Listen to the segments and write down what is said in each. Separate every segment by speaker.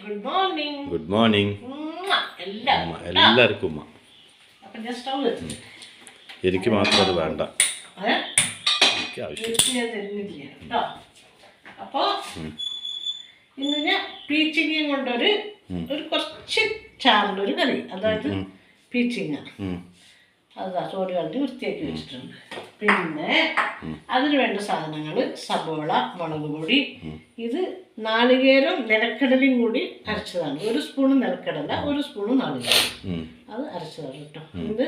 Speaker 1: Good morning.
Speaker 2: Good morning എല്ലാവർക്കും ഉമ്മ. എനിക്ക് മാത്രം അത് വേണ്ട, എനിക്ക് ആവശ്യം.
Speaker 1: അപ്പോ ഇന്ന് ഞാൻ പീച്ചിങ്ങയും കൊണ്ടൊരു കുറച്ച് ചാറിലൊരു കറി, അതായത് പീച്ചിങ്ങ അതാ ചോറ് കളഞ്ഞ് വൃത്തിയാക്കി വെച്ചിട്ടുണ്ട്. പിന്നെ അതിന് വേണ്ട സാധനങ്ങൾ സബോള, മുളക് പൊടി, ഇത് നാളികേരം നിലക്കടലയും കൂടി അരച്ചതാണ്. 1 സ്പൂൺ നിലക്കടല, 1 സ്പൂൺ നാളികേരം, അത് അരച്ചതാണ് കേട്ടോ. ഇത്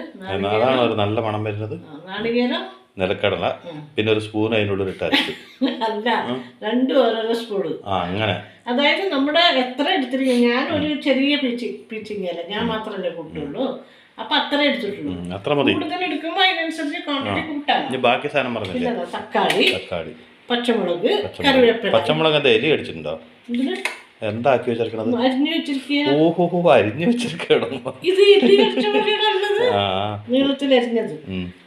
Speaker 2: നല്ല മണം വരുന്നത്
Speaker 1: നാളികേരം,
Speaker 2: നിലക്കടല, പിന്നെ 1 സ്പൂൺ അതിനുള്ളിൽ ഇട്ട് അരച്ചു.
Speaker 1: അല്ല, 2 ഓരോരോ സ്പൂണ്.
Speaker 2: അങ്ങനെ
Speaker 1: അതായത് നമ്മുടെ എത്ര എടുത്തിരിക്കും, ഞാൻ ഒരു ചെറിയ പീച്ചിങ്ങല്ല, ഞാൻ മാത്രമല്ലേ കൂട്ടുള്ളൂ, അപ്പൊ അത്ര എടുത്തിട്ടുള്ളൂ. കൂടുതൽ എടുക്കുമ്പോ അതിനനുസരിച്ച് ക്വാണ്ടിറ്റി കൂട്ടാം.
Speaker 2: ബാക്കി സാധനം പറഞ്ഞില്ലേ,
Speaker 1: തക്കാളി, പച്ചമുളക്, കറിവേപ്പില.
Speaker 2: പച്ചമുളക് എന്താ എലി അടിച്ചിട്ടുണ്ടോ? എന്താക്കി വെച്ചിരിക്കണത്?
Speaker 1: അരിഞ്ഞു വെച്ചിരിക്കുക.
Speaker 2: ഓഹോ, അരിഞ്ഞു വെച്ചിരിക്കണം.
Speaker 1: ഇത് നീളത്തിൽ അരിഞ്ഞത്.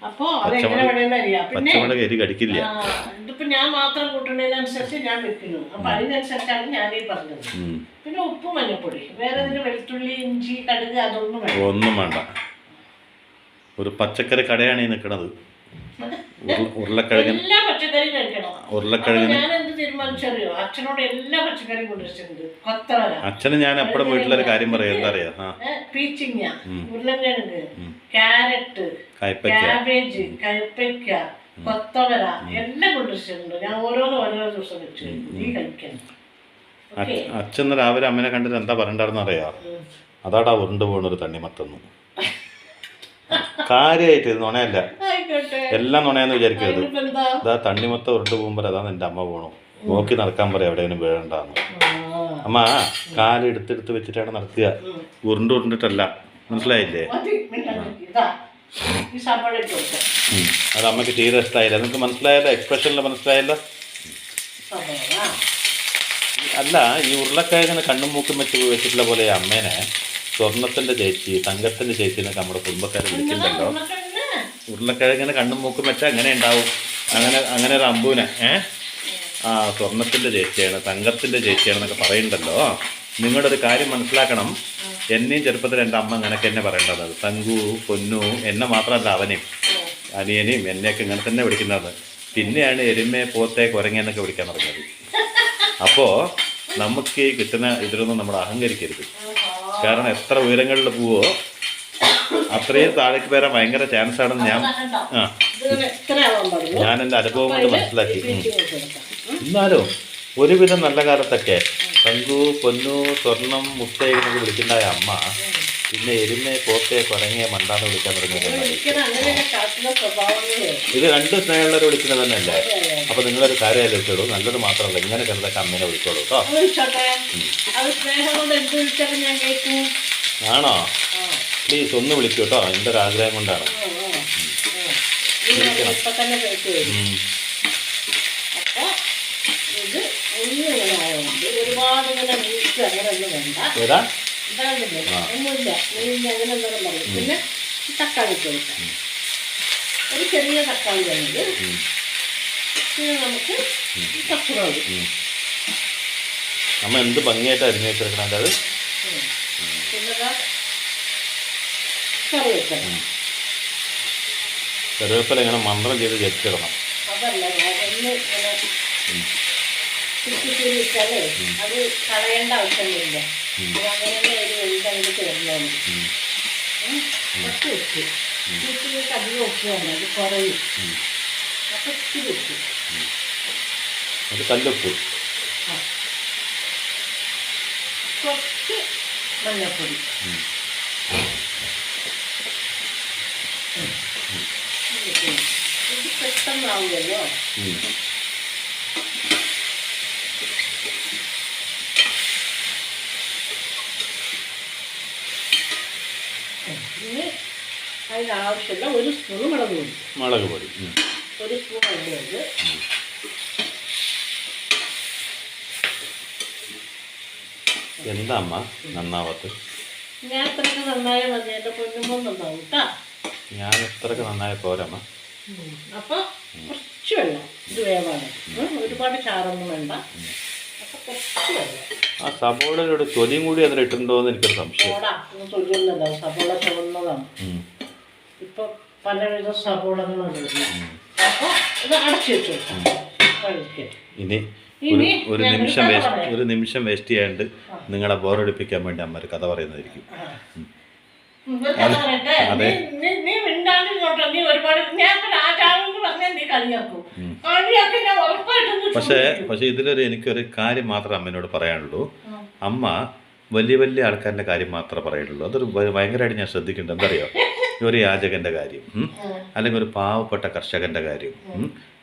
Speaker 1: അപ്പൊ അതെങ്ങനെ വേണമെന്ന് അറിയാം. പിന്നെ
Speaker 2: എരി കടിക്കില്ല.
Speaker 1: ഇതിപ്പോ ഞാൻ മാത്രം കൂട്ടുന്നതിനനുസരിച്ച് ഞാൻ വെക്കുന്നു. അപ്പൊ അതിനനുസരിച്ചാണ് ഞാനീ പറഞ്ഞത്. പിന്നെ ഉപ്പ്, മഞ്ഞപ്പൊടി, വേറെ ഇതിന് വെളുത്തുള്ളി, ഇഞ്ചി, കടുക് ഒന്നും വേണ്ട.
Speaker 2: ഒരു പച്ചക്കറി കടയാണ് ഈ നിൽക്കണത്. ഉരുളക്കിഴങ്ങ്
Speaker 1: എല്ലാ പച്ചക്കറിയും കഴിക്കണം.
Speaker 2: ഉരുളക്കിഴങ്ങ്
Speaker 1: ഞാൻ എന്ത് തീരുമാനിച്ചറിയോ, അച്ഛനോട് എല്ലാ പച്ചക്കറിയും കൊണ്ടുവച്ചിട്ടുണ്ട്. കൊത്തവര
Speaker 2: അച്ഛന് ഞാൻ എപ്പോഴും വീട്ടിലൊരു കാര്യം പറയാം, എന്താ അറിയാ,
Speaker 1: പീച്ചിങ്ങ, ഉരുളക്കിഴങ്ങ്, ക്യാരറ്റ്, ക്യാബേജ്, കയ്പയ്ക്ക, കൊത്തവര എല്ലാം കൊണ്ടുവച്ചിട്ടുണ്ട്. ഞാൻ ഓരോ ദിവസം വെച്ച് നീ കഴിക്കണം.
Speaker 2: അച്ഛൻ രാവിലെ അമ്മനെ കണ്ടിട്ട് എന്താ പറയണ്ടായിരുന്നു അറിയാ, അതാടാ ഉരുണ്ട് പോണൊരു തണ്ണിമത്തന്നു. കാര്യമായിട്ട് നുണയല്ല, എല്ലാം നുണയെന്ന് വിചാരിക്കരുത്. ഇതാ തണ്ണിമത്തം ഉരുണ്ട് പോകുമ്പോൾ അതാ എൻ്റെ അമ്മ പോണു, നോക്കി നടക്കാൻ പറയാം എവിടെയെങ്കിലും വീഴണ്ടാന്ന്. അമ്മ കാലെടുത്തെടുത്ത് വെച്ചിട്ടാണ് നടക്കുക, ഉരുണ്ടിട്ടല്ല. മനസ്സിലായില്ലേ? അത് അമ്മക്ക് തീരെ ഇഷ്ടമായില്ല. നിങ്ങൾക്ക് മനസ്സിലായല്ലോ, എക്സ്പ്രഷനിൽ മനസ്സിലായല്ലോ. അല്ല, ഈ ഉരുളക്കിഴങ്ങിന് കണ്ണും മൂക്കും വെച്ചിട്ടുള്ള പോലെ അമ്മേനെ സ്വർണത്തിന്റെ ചേച്ചി, തങ്കത്തിന്റെ ചേച്ചി എന്നൊക്കെ നമ്മുടെ കുടുംബക്കാരെ വിളിക്കുന്നുണ്ടല്ലോ. ഉരുളക്കിഴങ്ങിന് കണ്ണും മൂക്കും വെച്ചാൽ എങ്ങനെ ഉണ്ടാവും? അങ്ങനെ ഒരു അമ്പൂനെ സ്വർണത്തിന്റെ ചേച്ചിയാണ്, തങ്കത്തിന്റെ ചേച്ചിയാണെന്നൊക്കെ പറയുന്നുണ്ടല്ലോ. നിങ്ങളുടെ ഒരു കാര്യം മനസ്സിലാക്കണം, എന്നെയും ചെറുപ്പത്തിൽ എൻ്റെ അമ്മ ഇങ്ങനെയൊക്കെ എന്നെ പറയേണ്ടത്. തങ്കു, പൊന്നു, എന്നെ മാത്രമല്ല അവനെയും അനിയനെയും എന്നെയൊക്കെ ഇങ്ങനെ തന്നെ വിളിക്കുന്നത്. പിന്നെയാണ് എരുമേ, പോത്തേ, കുരങ്ങെന്നൊക്കെ വിളിക്കാൻ തുടങ്ങിയത്. അപ്പോൾ നമുക്ക് ഈ കിട്ടുന്ന ഇതിലൊന്നും നമ്മൾ അഹങ്കരിക്കരുത്. കാരണം എത്ര ഉയരങ്ങളിൽ പോവോ അത്രയും താഴേക്ക് വരാൻ ഭയങ്കര ചാൻസ് ആണെന്ന് ഞാൻ എൻ്റെ അനുഭവം കൊണ്ട് മനസ്സിലാക്കി. എന്നാലും ഒരുവിധം നല്ല കാലത്തൊക്കെ തങ്കു, പൊന്നു, സ്വർണം, മുത്തേ എന്നൊക്കെ വിളിക്കുന്നതായ അമ്മ പിന്നെ എരുമേ, പോത്തേ, കുരങ്ങേ, മണ്ടാന്ന് വിളിക്കാൻ തുടങ്ങിയത്. ഇത് 2 സ്നേഹമുള്ളവരെ വിളിക്കുന്നത് തന്നെയല്ലേ. അപ്പൊ നിങ്ങളൊരു കാര്യം ആലോചിച്ചോളൂ, നല്ലത് മാത്രമല്ല ഇങ്ങനെ കരുതൊക്കെ അമ്മേനെ വിളിച്ചോളൂ കേട്ടോ. ആണോ? പ്ലീസ് ഒന്ന് വിളിക്കൂ കേട്ടോ, എൻ്റെ ഒരു ആഗ്രഹം കൊണ്ടാണ്. ഏതാ?
Speaker 1: പിന്നെ തക്കാളി കൊടുക്കാം, ഒരു ചെറിയ തക്കാളി വേണ്ടത്. പിന്നെ നമുക്ക് പച്ചമുളക്.
Speaker 2: അമ്മ എന്ത് ഭംഗിയായിട്ട് അരിഞ്ഞു വെച്ചെടുക്കണം. അത്
Speaker 1: പിന്നെ കറിവേപ്പില.
Speaker 2: കറിവേപ്പില ഇങ്ങനെ മന്ത്രം ചെയ്ത് ജപിച്ചിടണം.
Speaker 1: അതല്ല, ഒന്ന് ഇട്ടാലേ അത് കളയേണ്ട ആവശ്യമൊന്നുമില്ല. അങ്ങനെ ഒരു വെളിതങ്ങ് ചേർന്നാണ്. കുറച്ച് ഉപ്പ്, ഉപ്പിലേക്ക് അധികം ഉപ്പ് വേണം, അത് കുറയും. അപ്പം ഇച്ചിരി ഉപ്പ്,
Speaker 2: അത് കല്ലുപ്പ്,
Speaker 1: കുറച്ച് മഞ്ഞൾപ്പൊടി, ഇത് പെട്ടെന്നാവുമല്ലോ. അതിനാവശ്യമുള്ള 1 സ്പൂൺ മുളക് പൊടി. 1 സ്പൂൺ മുളക്.
Speaker 2: എന്താ അമ്മ നന്നാവത്ത്?
Speaker 1: ഞാൻ എത്രയൊക്കെ നന്നായാൽ മതി, എൻ്റെ പൊന്നുമ്പോൾ നന്നാവും കേട്ടോ.
Speaker 2: ഞാൻ എത്രയൊക്കെ നന്നായ പോരമ്മ.
Speaker 1: അപ്പോൾ കുറച്ച് വെള്ളം, ഇത് വേവാണ്, ഒരുപാട് ചാറൊന്നും വേണ്ട. അപ്പോൾ കുറച്ച് വെള്ളം.
Speaker 2: ആ സബോളയുടെ തൊലിയും കൂടി അതിൽ ഇട്ടിട്ടുണ്ടോ എന്ന് എനിക്കൊരു സംശയം.
Speaker 1: തൊലിയൊന്നുമല്ല, സബോള ചുവന്നതാണ്. ഇപ്പൊ പലവിധ സബോളകളുണ്ട്. അപ്പൊ ഇത് അടച്ചു വെച്ചു.
Speaker 2: ഇനി ഒരു നിമിഷം വേസ്റ്റ് ചെയ്യാണ്ട് നിങ്ങളെ ബോറടിപ്പിക്കാൻ വേണ്ടി അമ്മ ഒരു കഥ പറയുന്നതായിരിക്കും. പക്ഷേ എനിക്കൊരു കാര്യം മാത്രം അമ്മേനോട് പറയാനുള്ളൂ. അമ്മ വലിയ വലിയ ആൾക്കാരുടെ കാര്യം മാത്രമേ പറയുള്ളൂ. അതൊരു ഭയങ്കരമായിട്ട് ഞാൻ ശ്രദ്ധിക്കുന്നുണ്ട്. എന്തറിയോ, ഒരു യാചകന്റെ കാര്യം, അല്ലെങ്കിൽ ഒരു പാവപ്പെട്ട കർഷകന്റെ കാര്യം,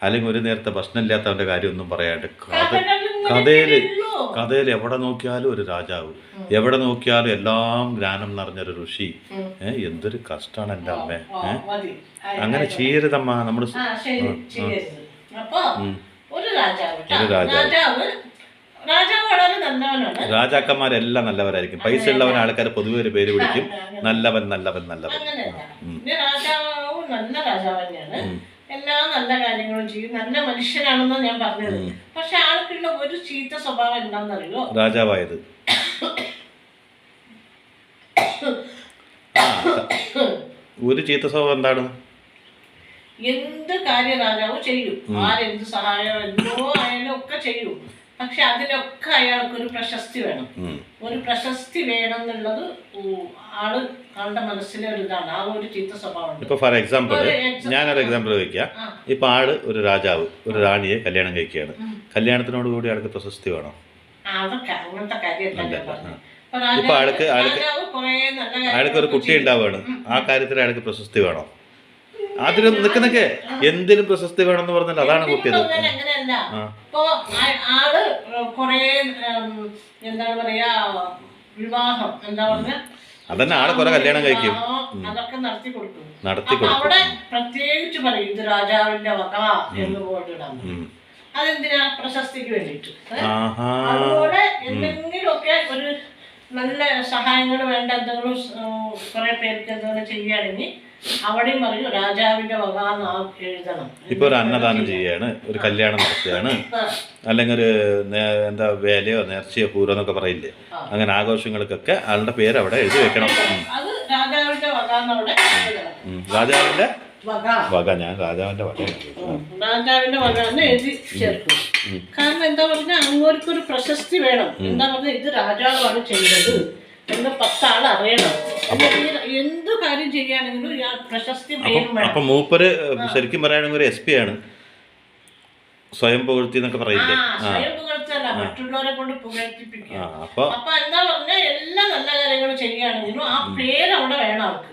Speaker 2: അല്ലെങ്കിൽ ഒരു നേരത്തെ ഭക്ഷണമില്ലാത്തവന്റെ കാര്യം ഒന്നും പറയാണ്ട് കഥയിൽ എവിടെ നോക്കിയാലും ഒരു രാജാവ്, എവിടെ നോക്കിയാലും എല്ലാം ജ്ഞാനം നിറഞ്ഞൊരു ഋഷി. എന്തൊരു കഷ്ടമാണ് എൻ്റെ അമ്മ. അങ്ങനെ ചെയ്യരുതമ്മ. നമ്മൾ രാജാക്കന്മാരെല്ലാം നല്ലവരായിരിക്കും. പൈസ ഉള്ളവൻ ആൾക്കാർ പൊതുവെ ഒരു പേര് വിളിക്കും, നല്ലവൻ നല്ലവൻ നല്ലവൻ.
Speaker 1: രാജാവ് നല്ല രാജാവ് തന്നെയാണ്, എല്ലാ നല്ല കാര്യങ്ങളും ചെയ്യും, നല്ല മനുഷ്യനാണെന്ന് ഞാൻ പറഞ്ഞത്. പക്ഷെ ആൾക്കുള്ള ഒരു ചീത്ത സ്വഭാവം എന്താണെന്നറിയോ?
Speaker 2: രാജാവായത് ഒരു ചീത്ത സ്വഭാവം എന്താണ്?
Speaker 1: എന്ത് കാര്യം രാജാവ് ചെയ്യും, ആരെന്ത് സഹായം എന്തോ ആയാലും ഒക്കെ ചെയ്യും. പക്ഷെ അതിലൊക്കെ അയാൾക്കൊരു പ്രശസ്തി വേണം. ഒരു പ്രശസ്തി വേണം എന്നുള്ളത് ആളുടെ മനസ്സിലെ ഒരു ഇതാണ്. ആ ഒരു ചീത്ത സ്വഭാവം.
Speaker 2: ഇപ്പൊ ഫോർ എക്സാമ്പിൾ ഞാനൊരു എക്സാമ്പിൾ ചോദിക്കാം. ഇപ്പൊ ആള് ഒരു രാജാവ് ഒരു റാണിയെ കല്യാണം കഴിക്കുകയാണ്. കല്യാണത്തിനോട് കൂടി ആൾക്ക് പ്രശസ്തി വേണം.
Speaker 1: അതൊക്കെ അങ്ങനത്തെ കാര്യമല്ല.
Speaker 2: ഇപ്പൊ ആൾക്ക് ഒരു കുട്ടി ഉണ്ടാവുകയാണ്. ആ കാര്യത്തിൽ അയാൾക്ക് പ്രശസ്തി വേണം. അതിലും നിൽക്കുന്നൊക്കെ എന്തിനും പ്രശസ്തി വേണമെന്ന് പറഞ്ഞാൽ അതാണ് കുട്ടിയത്.
Speaker 1: അങ്ങനെയല്ല. ഇപ്പൊ ആള് കൊറേ എന്താണ് പറയാ, വിവാഹം എന്താ പറഞ്ഞ
Speaker 2: അതന്നെ ആള് കുറെ കല്യാണം കഴിക്കും,
Speaker 1: അതൊക്കെ നടത്തി കൊടുക്കും. അവിടെ പ്രത്യേകിച്ച് പറയും ഇത് രാജാവിന്റെ വക എന്ന് പോയിട്ടിടാം. അതെന്തിനാ? പ്രശസ്തിക്ക് വേണ്ടിട്ട്. അതുപോലെ എന്തെങ്കിലുമൊക്കെ ഒരു നല്ല സഹായങ്ങൾ വേണ്ട, എന്തെങ്കിലും കുറെ പേർക്ക് എന്തെങ്കിലും ചെയ്യുകയാണെങ്കിൽ അവിടെയും പറയും രാജാവിന്റെ വക എഴുതണം.
Speaker 2: ഇപ്പൊ ഒരു അന്നദാനം ചെയ്യാണ്, ഒരു കല്യാണം നടത്തുകയാണ്, അല്ലെങ്കിൽ ഒരു എന്താ വേലയോ നേർച്ചയോ പൂരോ എന്നൊക്കെ പറയില്ലേ, അങ്ങനെ ആഘോഷങ്ങൾക്കൊക്കെ ആളുടെ പേര് അവിടെ എഴുതി വെക്കണം.
Speaker 1: അത് രാജാവിന്റെ വക എന്നവിടെ
Speaker 2: രാജാവിന്റെ വക. ഞാൻ രാജാവിന്റെ വക
Speaker 1: എന്ന് എഴുതി ചേർക്കും. കാരണം എന്താ പറഞ്ഞാൽ അങ്ങോട്ടൊരു പ്രശസ്തി വേണം. എന്താ പറഞ്ഞാൽ ഇത് രാജാവാണ് ചെയ്തത് എന്ന് 10 ആൾ അറിയണം. എന്ത് കാര്യം ചെയ്യുകയാണെങ്കിലും പ്രശസ്തി വേണം.
Speaker 2: അപ്പൊ മൂപ്പര് ശരിക്കും പറയുകയാണെങ്കിൽ ഒരു SP ആണ്. സ്വയം പുകഴ്ത്തി എന്നൊക്കെ പറയില്ലേ?
Speaker 1: സ്വയം പുകഴ്ത്തല്ല, മറ്റുള്ളവരെ കൊണ്ട് പുകഴ്ത്തിപ്പിക്കുക. അപ്പൊ എന്താ പറഞ്ഞാൽ എല്ലാ നല്ല കാര്യങ്ങളും ചെയ്യുകയാണെങ്കിലും ആ പേര് അവിടെ വേണം ആൾക്ക്.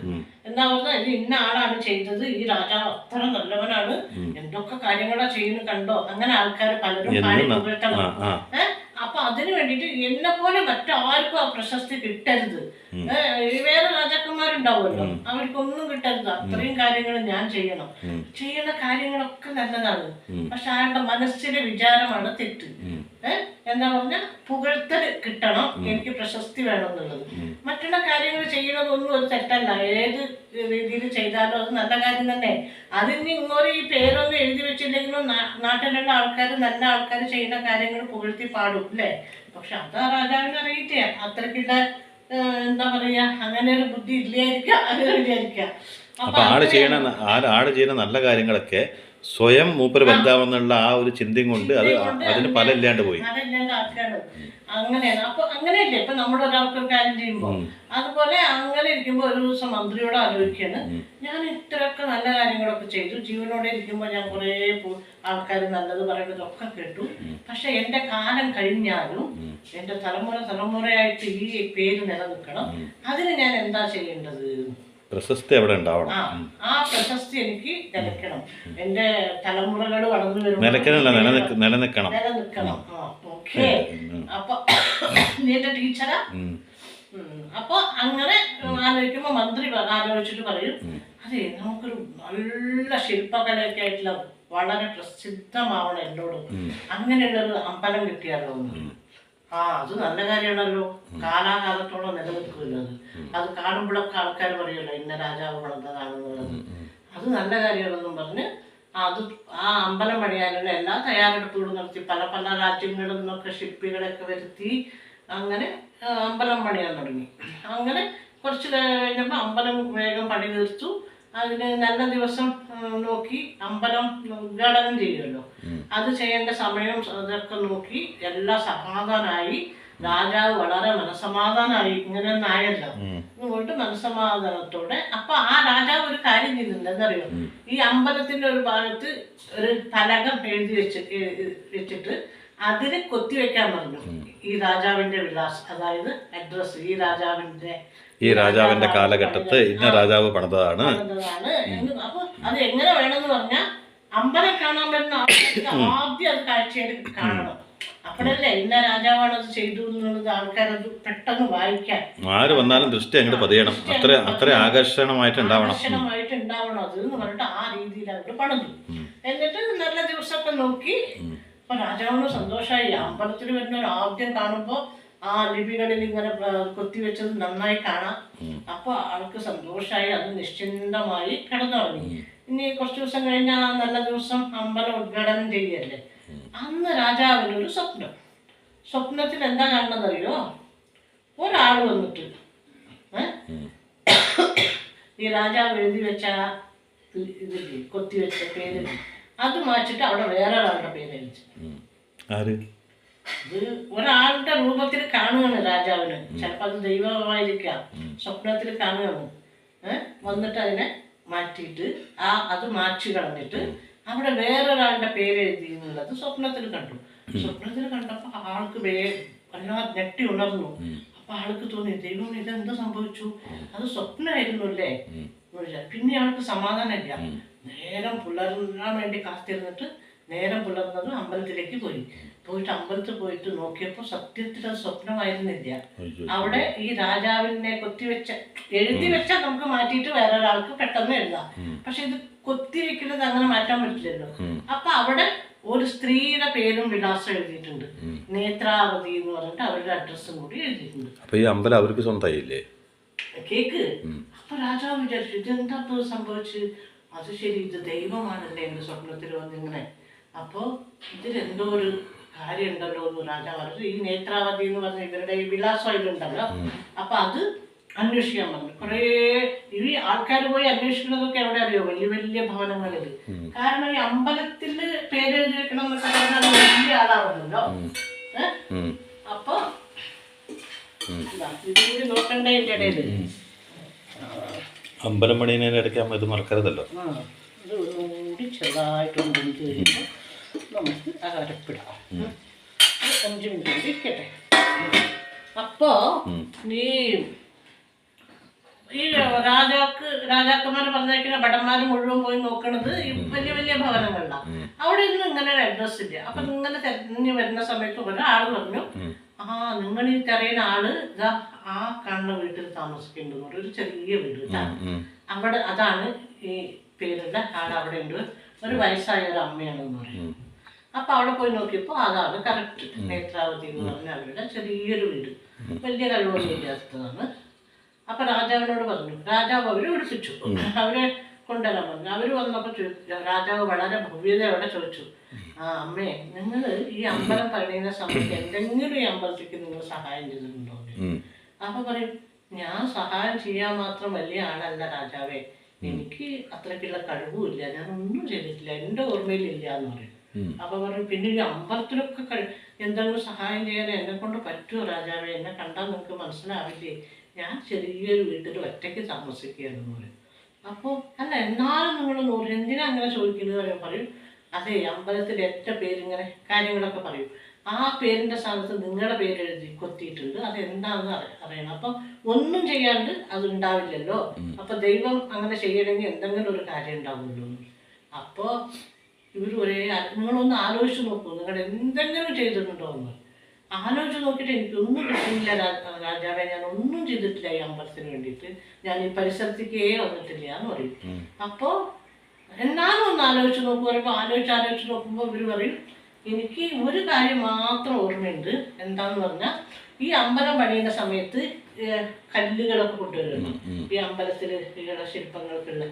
Speaker 1: എന്താ പറഞ്ഞാൽ ഇത് ഇന്ന ആളാണ് ചെയ്തത്, ഈ രാജാവ് അത്ര നല്ലവനാണ്, എന്തൊക്കെ കാര്യങ്ങളാ ചെയ്യുന്നത് കണ്ടോ, അങ്ങനെ ആൾക്കാർ പലരും പുകഴ്ത്തണം. അപ്പൊ അതിനു വേണ്ടിട്ട് എന്നെ പോലെ മറ്റാർക്കും ആ പ്രശസ്തി കിട്ടരുത്. വേറെ രാജാക്കന്മാരുണ്ടാവുമല്ലോ, അവർക്കൊന്നും കിട്ടരുത്. അത്രയും കാര്യങ്ങൾ ഞാൻ ചെയ്യണം. ചെയ്യുന്ന കാര്യങ്ങളൊക്കെ നല്ലതാണ്, പക്ഷെ അയാളുടെ മനസ്സിലെ വിചാരമാണ് തെറ്റ്. എന്താ പറഞ്ഞ പുകഴ്ത്തൽ കിട്ടണം, എനിക്ക് പ്രശസ്തി വേണം എന്നുള്ളത്. മറ്റുള്ള കാര്യങ്ങൾ ചെയ്യണതൊന്നും ഒരു തെറ്റല്ല. ഏത് രീതിയിൽ ചെയ്താലും അത് നല്ല കാര്യം തന്നെ. അതിന് ഇങ്ങോട്ട് ഈ പേരൊന്നും എഴുതി വെച്ചില്ലെങ്കിലും നാട്ടിലുള്ള ആൾക്കാർ നല്ല ആൾക്കാർ ചെയ്യുന്ന കാര്യങ്ങൾ പുകഴ്ത്തി പാടും അല്ലേ? പക്ഷെ അത് ആ രാജാവിന് അറിയിട്ടേ അത്രയ്ക്കുള്ള എന്താ പറയാ, അങ്ങനെ ഒരു ബുദ്ധി ഇല്ലായിരിക്കാം, അങ്ങനെ വിചാരിക്കാം.
Speaker 2: അപ്പൊ ആള് ചെയ്യുന്ന നല്ല കാര്യങ്ങളൊക്കെ സ്വയം മൂപ്പര് ബന്ധാവെന്നുള്ള ആ ഒരു ചിന്തയും കൊണ്ട് അതിന് ഫലം ഇല്ലാണ്ട് പോയി.
Speaker 1: അങ്ങനെയാണ്. അപ്പൊ അങ്ങനെയല്ലേ ഇപ്പൊ നമ്മളൊരാൾക്കൊരു കാര്യം ചെയ്യുമ്പോ അതുപോലെ അങ്ങനെ ഇരിക്കുമ്പോ ഒരു ദിവസം മന്ത്രിയോട് ആലോചിക്കാണ്, ഞാൻ ഇത്രയൊക്കെ നല്ല കാര്യങ്ങളൊക്കെ ചെയ്തു, ജീവനോടെ ഇരിക്കുമ്പോ ഞാൻ കുറെ ആൾക്കാർ നല്ലത് പറയുന്നതൊക്കെ കേട്ടു. പക്ഷെ എന്റെ കാലം കഴിഞ്ഞാലും എന്റെ തലമുറയായിട്ട് ഈ പേര് നിലനിൽക്കണം. അതിന് ഞാൻ എന്താ ചെയ്യേണ്ടത്?
Speaker 2: പ്രശസ്തി അവിടെ ഉണ്ടാവണം.
Speaker 1: ആ പ്രശസ്തി എനിക്ക് നിലയ്ക്കണം. എന്റെ തലമുറകൾ വളർന്നു വരുമ്പോൾ
Speaker 2: നിലനിൽക്കണം.
Speaker 1: ഓക്കെ. അപ്പൊ നീ എന്റെ ടീച്ചറാ. അപ്പൊ അങ്ങനെ ആലോചിക്കുമ്പോ മന്ത്രി ആലോചിച്ചിട്ട് പറയും, അതെ നമുക്കൊരു നല്ല ശില്പകലയൊക്കെ ആയിട്ടുള്ള വളരെ പ്രസിദ്ധമാവണം എന്നോടും, അങ്ങനെയുള്ളൊരു അമ്പലം കിട്ടിയാലോ. അത് നല്ല കാര്യമാണല്ലോ, കാലാകാലത്തോളം നിലനിൽക്കുമല്ലോ. അത് കാണുമ്പോഴൊക്കെ ആൾക്കാർ പറയുമല്ലോ ഇന്ന രാജാവ് വളർന്നതാണെന്നുള്ളത്. അത് നല്ല കാര്യമാണെന്നും പറഞ്ഞ് അത് ആ അമ്പലം പണിയാനുള്ള എല്ലാ തയ്യാറെടുപ്പുകളും നടത്തി പല പല രാജ്യങ്ങളിൽ നിന്നൊക്കെ ശില്പികളൊക്കെ വരുത്തി അങ്ങനെ അമ്പലം പണിയാൻ തുടങ്ങി. അങ്ങനെ കുറച്ച് കഴിഞ്ഞപ്പോൾ അമ്പലം വേഗം പണി തീർത്തു. അതിന് നല്ല ദിവസം നോക്കി അമ്പലം ഉദ്ഘാടനം ചെയ്യുമല്ലോ, അത് ചെയ്യേണ്ട സമയം അതൊക്കെ നോക്കി എല്ലാം സമാധാനമായി. രാജാവ് വളരെ മനസ്സമാധാനമായി. ഇങ്ങനെയൊന്നും ആയല്ലോ, അതുകൊണ്ട് മനസ്സമാധാനത്തോടെ. അപ്പൊ ആ രാജാവ് ഒരു കാര്യം ചെയ്തിട്ടുണ്ട്, എന്തറിയോ? ഈ അമ്പലത്തിന്റെ ഒരു ഭാഗത്ത് ഒരു ഫലകം എഴുതി വെച്ചിട്ട് അതിന് കൊത്തിവെക്കാൻ പറഞ്ഞു ഈ രാജാവിന്റെ വിലാസം, അതായത് അഡ്രസ്. ഈ രാജാവിന്റെ
Speaker 2: കാലഘട്ടത്ത് ഇന്ന രാജാവ് പണിതതാണ്.
Speaker 1: അപ്പൊ അത് എങ്ങനെ വേണമെന്ന് പറഞ്ഞാൽ അമ്പലം കാണാൻ വരുന്ന ആദ്യം അത് കാഴ്ചയായിട്ട് കാണണം. അപ്പോഴല്ലേ ഇന്ന രാജാവാണ് അത് ചെയ്തു എന്നുള്ളത് ആൾക്കാരത് പെട്ടെന്ന് വായിക്കാൻ.
Speaker 2: ആര് വന്നാലും ദൃഷ്ടി അങ്ങോട്ട് പതിയണം, അത്ര ആകർഷണമായിട്ട് ഉണ്ടാവണം
Speaker 1: അത് എന്ന് പറഞ്ഞിട്ട് ആ രീതിയിൽ അങ്ങോട്ട് പണിതു. എന്നിട്ട് നല്ല ദിവസമൊക്കെ നോക്കി. അപ്പൊ രാജാവിന് സന്തോഷമായി. അമ്പലത്തിൽ വരുന്നവർ ആദ്യം കാണുമ്പോ ആ ലിപികളിൽ ഇങ്ങനെ കൊത്തിവെച്ചത് നന്നായി കാണാം. അപ്പൊ ആൾക്ക് സന്തോഷമായി. അത് നിശ്ചിന്തമായി കിടന്നുറങ്ങി. ഇനി കുറച്ച് ദിവസം കഴിഞ്ഞാൽ ആ നല്ല ദിവസം അമ്പലം ഉദ്ഘാടനം ചെയ്യല്ലേ. അന്ന് രാജാവിനൊരു സ്വപ്നത്തിൽ എന്താ കാണുന്നതറിയോ? ഒരാൾ വന്നിട്ട് ഈ രാജാവ് എഴുതി വെച്ച ഇതില്ലേ, കൊത്തിവെച്ച പേര്, അത് മാറ്റിട്ട് അവിടെ വേറെ ഒരാളുടെ പേര് എഴുതി. ഇത് ഒരാളുടെ രൂപത്തിൽ കാണുകയാണ് രാജാവിന്. ചിലപ്പോൾ അത് ദൈവമായിരിക്കാം. സ്വപ്നത്തിൽ കാണുകയാണ്. വന്നിട്ട് അതിനെ മാറ്റിയിട്ട് അത് മാറ്റി കളഞ്ഞിട്ട് അവിടെ വേറൊരാളുടെ പേര് എഴുതി എന്നുള്ളത് സ്വപ്നത്തിൽ കണ്ടു. സ്വപ്നത്തിൽ കണ്ടപ്പോൾ ആൾക്ക് വല്ലാതെ ഞെട്ടി ഉണർന്നു. അപ്പൊ ആൾക്ക് തോന്നി, ദൈവം ഇതെന്താ സംഭവിച്ചു? അത് സ്വപ്നമായിരുന്നു അല്ലേ. പിന്നെ ആൾക്ക് സമാധാനമില്ല. നേരം പുലർന്നാൻ വേണ്ടി കാത്തിരുന്നിട്ട് നേരം പുലർന്നത് അമ്പലത്തിലേക്ക് പോയിട്ട് അമ്പലത്തിൽ പോയിട്ട് നോക്കിയപ്പോൾ സത്യത്തിൽ അത് സ്വപ്നമായിരുന്നില്ല. അവിടെ ഈ രാജാവിനെ എഴുതി വെച്ചാൽ നമുക്ക് മാറ്റിയിട്ട് വേറെ ഒരാൾക്ക് പെട്ടെന്ന് എഴുതാം. പക്ഷെ ഇത് കൊത്തിവെക്കുന്നത് അങ്ങനെ മാറ്റാൻ പറ്റില്ലല്ലോ. അപ്പൊ അവിടെ ഒരു സ്ത്രീയുടെ പേരും വിലാസം എഴുതിയിട്ടുണ്ട്. നേത്രാവതി എന്ന് പറഞ്ഞിട്ട് അവരുടെ അഡ്രസ്സും കൂടി എഴുതിയിട്ടുണ്ട്.
Speaker 2: അപ്പൊ ഈ അമ്പലം അവർക്ക് സ്വന്തമായില്ലേ?
Speaker 1: കേക്ക്. അപ്പൊ രാജാവ് വിചാരിച്ചു, ഇതെന്താ സംഭവിച്ചു? അത് ശരി, ഇത് ദൈവമാണല്ലേ എന്റെ സ്വപ്നത്തിൽ വന്നിങ്ങനെ. അപ്പോ ഇതിലെന്തോ ഒരു കാര്യം ഉണ്ടല്ലോ എന്ന് രാജാവ് പറഞ്ഞു. ഈ നേത്രാവതി എന്ന് പറഞ്ഞ ഇവരുടെ ഈ വിലാസം അതിലുണ്ടല്ലോ. അപ്പൊ അത് അന്വേഷിക്കാൻ പറഞ്ഞു. കുറേ ഈ ആൾക്കാർ പോയി അന്വേഷിക്കുന്നതൊക്കെ എവിടെ അറിയോ? വലിയ വലിയ ഭവനങ്ങളിൽ. കാരണം ഈ അമ്പലത്തിൽ പേരെഴുതി വെക്കണം എന്നൊക്കെ പറഞ്ഞാൽ വലിയ ആളാവുന്നല്ലോ. അപ്പൊ ഇതുകൂടി നോക്കണ്ടേ ഇതിന്റെ ഇടയിൽ.
Speaker 2: അമ്പലം പണിയുടെ ഇടയ്ക്ക് അമ്മ ഇത് മറക്കരുതല്ലോ.
Speaker 1: ഇത് കൂടി ചെറുതായിട്ടൊന്ന് കഴിയുമ്പോൾ നമുക്ക് അരപ്പിടാം. 5 മിനിറ്റ് കൂടി ഇരിക്കട്ടെ. അപ്പോ ഈ രാജാക്കന്മാർ പറഞ്ഞേക്കുന്ന ഭടന്മാർ മുഴുവൻ പോയി നോക്കണത് ഈ വലിയ വലിയ ഭവനങ്ങളിലാണ്. അവിടെ ഒന്നും ഇങ്ങനെ ഒരു അഡ്രസ് ഇല്ല. അപ്പൊ ഇങ്ങനെ തെരഞ്ഞു വരുന്ന സമയത്ത് ഒരാൾ പറഞ്ഞു, നിങ്ങൾ ഈ തെരയുന്ന ആള് ഇതാ ആ കാണുന്ന വീട്ടിൽ താമസിക്കേണ്ടത് ഒരു ചെറിയ വീട്. അവിടെ അതാണ് ഈ പേരുള്ള ആൾ അവിടെ ഉണ്ട്. ഒരു വയസ്സായ ഒരു അമ്മയാണെന്ന് പറയും. അപ്പൊ അവിടെ പോയി നോക്കിയപ്പോ അതാണ് കറക്റ്റ്. നേത്രാവതി എന്ന് പറഞ്ഞ അവരുടെ ചെറിയൊരു വീട്, വലിയ കഴിവൊന്നും ഇല്ലാത്തതാണ്. അപ്പൊ രാജാവിനോട് പറഞ്ഞു. രാജാവ് അവരെ വിളിപ്പിച്ചു. അവരെ കൊണ്ടുവരാൻ പറഞ്ഞു. അവര് വന്നപ്പോ രാജാവ് വളരെ ഭവ്യതയോടെ ചോദിച്ചു, അമ്മേ, നിങ്ങൾ ഈ അമ്പലം പണിയുന്ന സമയത്ത് എന്തെങ്കിലും ഈ അമ്പലത്തിലേക്ക് നിങ്ങൾ സഹായം ചെയ്തിട്ടുണ്ടോ? അപ്പൊ പറയും, ഞാൻ സഹായം ചെയ്യാൻ മാത്രം വലിയ ആളല്ല രാജാവേ, എനിക്ക് അത്രയ്ക്കുള്ള കഴിവുമില്ല, ഞാൻ ഒന്നും ചെയ്തിട്ടില്ല, എൻ്റെ ഓർമ്മയിലില്ല എന്ന് പറയും. അപ്പൊ പറയും, പിന്നെ ഈ അമ്പലത്തിലൊക്കെ എന്തെങ്കിലും സഹായം ചെയ്യാൻ എന്നെ കൊണ്ട് പറ്റുമോ രാജാവേ? എന്നെ കണ്ടാൽ നിങ്ങൾക്ക് മനസ്സിലാവില്ലേ, ഞാൻ ചെറിയൊരു വീട്ടിൽ ഒറ്റയ്ക്ക് താമസിക്കുകയാണെന്ന് പറയും. അപ്പോൾ അല്ല, എന്നാലും നിങ്ങൾ എന്തിനാ അങ്ങനെ ചോദിക്കുന്നത് പറയും. അതെ, അമ്പലത്തിൽ എൻ്റെ പേരിങ്ങനെ കാര്യങ്ങളൊക്കെ പറയും. ആ പേരിൻ്റെ സ്ഥാനത്ത് നിങ്ങളുടെ പേര് എഴുതി കൊത്തിയിട്ടുണ്ട്, അത് എന്താണെന്ന് അറിയണം. അപ്പം ഒന്നും ചെയ്യാണ്ട് അതുണ്ടാവില്ലല്ലോ. അപ്പം ദൈവം അങ്ങനെ ചെയ്യണമെങ്കിൽ എന്തെങ്കിലും ഒരു കാര്യം ഉണ്ടാവുമല്ലോ. അപ്പോൾ ഇവർ നിങ്ങളൊന്ന് ആലോചിച്ച് നോക്കൂ, നിങ്ങൾ എന്തെങ്കിലും ചെയ്തിട്ടുണ്ടോ എന്ന് ആലോചിച്ച് നോക്കിയിട്ട് എനിക്കൊന്നും കിട്ടുന്നില്ല രാജാവേ, ഞാൻ ഒന്നും ചെയ്തിട്ടില്ല ഈ അമ്പലത്തിന് വേണ്ടിയിട്ട്, ഞാൻ ഈ പരിസരത്തേക്കേ വന്നിട്ടില്ല എന്ന് പറയും. അപ്പോൾ എന്നാലും ഒന്ന് ആലോചിച്ച് നോക്കൂ പറയുമ്പോൾ ആലോചിച്ച് നോക്കുമ്പോൾ ഇവർ പറയും, എനിക്ക് ഒരു കാര്യം മാത്രം ഓർമ്മയുണ്ട്. എന്താന്ന് പറഞ്ഞാൽ ഈ അമ്പലം പണിയുന്ന സമയത്ത് കല്ലുകളൊക്കെ കൊണ്ടുവരുന്നു. ഈ അമ്പലത്തിൽ ശില്പങ്ങൾക്കുള്ള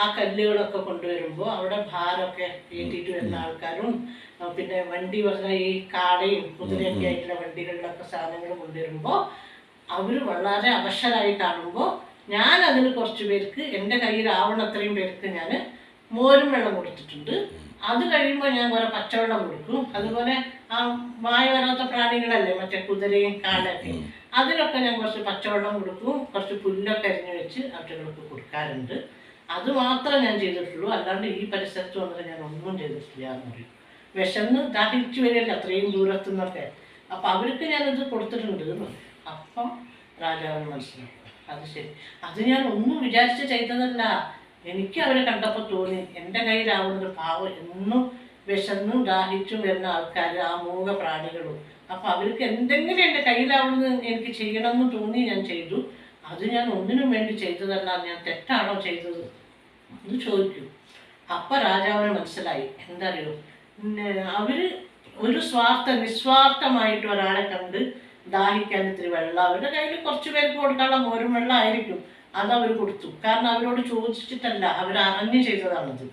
Speaker 1: ആ കല്ലുകളൊക്കെ കൊണ്ടുവരുമ്പോൾ അവിടെ ഭാരമൊക്കെ ഏറ്റിട്ട് വരുന്ന ആൾക്കാരും പിന്നെ വണ്ടി പറഞ്ഞ ഈ കാടയും കുതിരയൊക്കെ ആയിട്ടുള്ള വണ്ടികളിലൊക്കെ സാധനങ്ങൾ കൊണ്ടുവരുമ്പോൾ അവർ വളരെ അവശരായി കാണുമ്പോൾ ഞാൻ അതിന് കുറച്ച് പേർക്ക് എൻ്റെ കയ്യിലാവണത്രയും പേർക്ക് ഞാൻ മോരും വെള്ളം കൊടുത്തിട്ടുണ്ട്. അത് കഴിയുമ്പോൾ ഞാൻ കുറെ പച്ചവെള്ളം കൊടുക്കും. അതുപോലെ ആ വായ വരാത്ത പ്രാണികളല്ലേ മറ്റേ കുതിരയും കാടൊക്കെ, അതിനൊക്കെ ഞാൻ കുറച്ച് പച്ചവെള്ളം കൊടുക്കും, കുറച്ച് പുല്ലൊക്കെ അരിഞ്ഞു വെച്ച് അവറ്റകൾക്ക് കൊടുക്കാറുണ്ട്. അത് മാത്രമേ ഞാൻ ചെയ്തിട്ടുള്ളൂ. അല്ലാണ്ട് ഈ പരിസരത്ത് വന്നിട്ട് ഞാൻ ഒന്നും ചെയ്തിട്ടില്ല എന്ന് പറയും. വിശന്ന് ദാഹിച്ചു വരില്ല അത്രയും ദൂരത്തു നിന്നൊക്കെ. അപ്പം അവർക്ക് ഞാനിത് കൊടുത്തിട്ടുണ്ട് എന്ന് പറയും. അപ്പം രാജാവിന് മനസ്സിലാക്കും അത് ശരി, അത് ഞാൻ ഒന്നും വിചാരിച്ച് ചെയ്തതല്ല. എനിക്ക് അവരെ കണ്ടപ്പോൾ തോന്നി എൻ്റെ കയ്യിലാവുന്നത് പാവം എന്നും വിശന്നും ദാഹിച്ചും വരുന്ന ആൾക്കാർ, ആ മൂക പ്രാണികളും. അപ്പം അവർക്ക് എന്തെങ്കിലും എൻ്റെ കയ്യിലാവുന്നത് എനിക്ക് ചെയ്യണമെന്ന് തോന്നി ഞാൻ ചെയ്തു. അത് ഞാൻ ഒന്നിനും വേണ്ടി ചെയ്തതല്ല, ഞാൻ തെറ്റാണോ ചെയ്തത് എന്ന് ചോദിക്കും. അപ്പം രാജാവിന് മനസ്സിലായി. എന്താ അറിയോ, അവര് ഒരു നിസ്വാർത്ഥമായിട്ട് ഒരാളെ കണ്ട് ദാഹിക്കാൻ ഇത്തിരി വെള്ളം അവരുടെ കയ്യിൽ കുറച്ച് പേർക്ക് കൊടുക്കാനുള്ള മോരും വെള്ളം ആയിരിക്കും, അതവർ കൊടുത്തു. കാരണം അവരോട് ചോദിച്ചിട്ടല്ല, അവരറിഞ്ഞ് ചെയ്തതാണത്.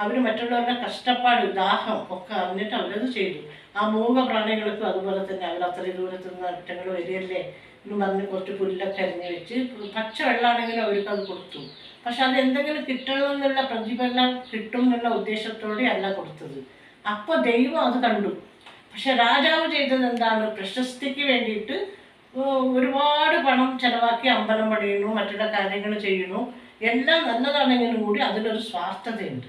Speaker 1: അവർ മറ്റുള്ളവരുടെ കഷ്ടപ്പാട് ദാഹം ഒക്കെ അറിഞ്ഞിട്ട് അവരത് ചെയ്തു. ആ മൂക പ്രാണികൾക്കും അതുപോലെ തന്നെ അവർ അത്രയും ദൂരത്ത് നിന്ന് ഒറ്റങ്ങൾ വരികയല്ലേ എന്ന് പറഞ്ഞ് കുറച്ച് പുല്ലൊക്കെ അരിഞ്ഞ് വെച്ച് പച്ച വെള്ളമാണെങ്കിലും അവർക്ക് അത് കൊടുത്തു. പക്ഷെ അത് എന്തെങ്കിലും കിട്ടണമെന്നുള്ള പ്രതിഫലം കിട്ടും എന്നുള്ള ഉദ്ദേശത്തോടെ അല്ല കൊടുത്തത്. അപ്പോൾ ദൈവം അത് കണ്ടു. പക്ഷെ രാജാവ് ചെയ്തത് എന്താണ്, പ്രശസ്തിക്ക് വേണ്ടിയിട്ട് ഒരുപാട് പണം ചെലവാക്കി അമ്പലം പണിയുന്നു, മറ്റുള്ള കാര്യങ്ങൾ ചെയ്യുന്നു. എല്ലാം നല്ലതാണെങ്കിലും കൂടി അതിലൊരു സ്വാർത്ഥതയുണ്ട്.